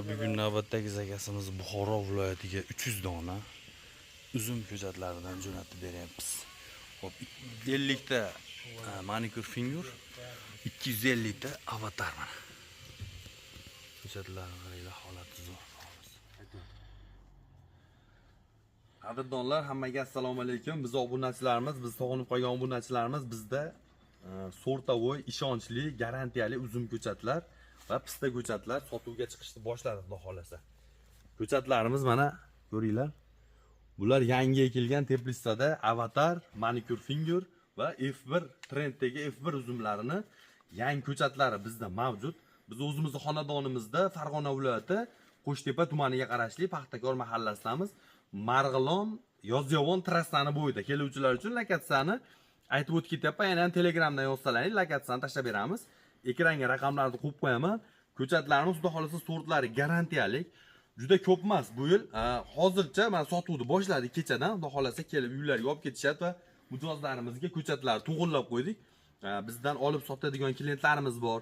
Mana bugun navbatdagi zakasimiz Buxoro viloyatiga 300 dona uzum ko'chatlaridan jo'natib beryapmiz. Hop, 50 ta manikur finger, 250 ta avatar mana. Ko'chatlarning holati zo'r. Qadrdonlar, hammaga assalomu alaykum. Biz obunachilarimiz, biz sog'inib qolgan obunachilarimiz bizda sortavoy, ishonchli, garantiyali uzum ko'chatlar va pista ko'chatlar sotuvga chiqishni boshladi, xudo xolasa. Ko'chatlarimiz mana ko'ringlar. Bular yangi ekilgan Teplistada avatar, manicure finger va F1 trenddagi F1 uzumlarini yangi ko'chatlari bizda mavjud. Biz o'zimizning xonadonimizda Farg'ona viloyati Qo'shtepa tumaniga qarashli Paxtakor mahallasidamiz. Marg'ilon, Yozyovon trassani bo'yida keluvchilar uchun lokatsiyani aytib o'tib ketyapman. Yana Telegramdan yozsalaring, lokatsiyani tashlab beramiz. Ekranga raqamlarni qo'yib qo'yaman. Ko'chatlarimiz xudo xolasa sortlari garantiyalik. Juda ko'p emas bu yil. Hozircha mana sotuvni boshladik kechadan. Xudo xolasa kelib uylarga olib ketishyapti va mijozlarimizga ko'chatlar to'g'irlab qo'ydik. Bizdan olib sotadigan klientlarimiz bor.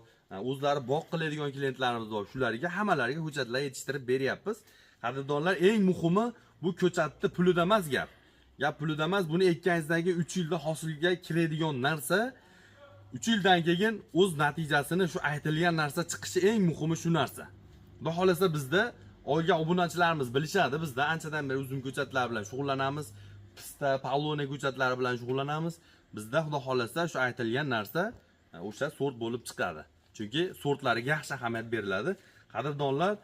O'zlari bog' qiladigan klientlarimiz bor. Shularga hammalariga ko'chatlar yetishtirib beryapmiz. Qadrdonlar, eng muhimi bu ko'chatni pulida emas gap. Gap pulida emas, buni ekkangizdagi 3 yilda hosilga kiradigan narsa. 3 yildan keyin o'z natijasini shu aytilgan narsa chiqishi eng muhimi shu narsa. Xudo xolasa bizda olgan obunachilarimiz bilishadi, bizda anchadan beri uzum ko'chatlar bilan shug'ullanamiz, pista, pavlona ko'chatlari bilan shug'ullanamiz. Bizda xudo xolasa shu aytilgan narsa o'sha sort bo'lib chiqadi. Chunki sortlariga yaxshi ahamiyat beriladi. Qadrdonlar,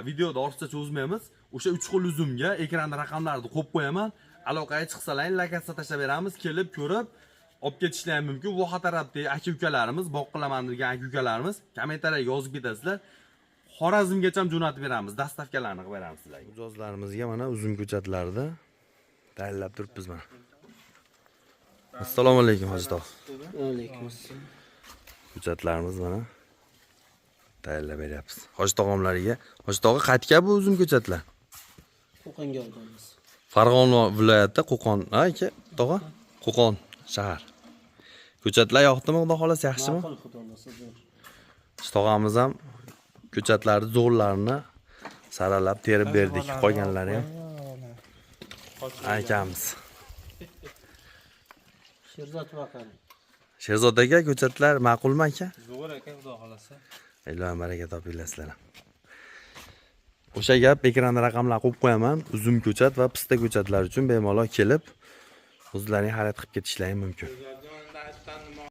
videoda ortiqcha cho'zmaymiz. O'sha 3 xil uzumga ekranda raqamlarni qo'yib qo'yaman. Aloqaga chiqsalaring, lokatsiya tashlab beramiz, kelib ko'rib olib ketishlar ham mumkin. Voha tarafdagi aka-ukalarimiz, bog' qilaman degan aka-ukalarimiz kommentariyaga yozib ketasizlar. Xorazmgacha ham jo'natib beramiz, dastavkalarni qilib beramiz sizlarga. Mijozlarimizga mana uzum ko'chatlarni tayyorlab turibmiz mana. Assalomu alaykum hoji tog'. Alaykum assalom. Ko'chatlarimiz mana tayyorlab beryapmiz. Hoji tog'omlariga. Hoji tog'i qaytga bu uzum ko'chatlar? Qo'qonga olganmiz. Farg'ona viloyati Qo'qon, aka, tog'a? Qo'qon shahar. Ko'chatlar yoqdimi, xudo xolasa yaxshimi? Ma'qul, xudo xolasa zo'r. Tog'amiz ham ko'chatlarni zo'rlarini saralab terib berdik. Qolganlari ham akamiz. Sherzod vaqani. Sherzod aka, ko'chatlar ma'qulmi aka? Zo'r aka, xudo xolasa. Ilohim baraka topinglar sizlar. O'sha gap ekranda raqamlar qo'yib qo'yaman. Uzum ko'chat va pista ko'chatlar uchun bemalol kelib o'zlaring xarid qilib ketishlaring mumkin.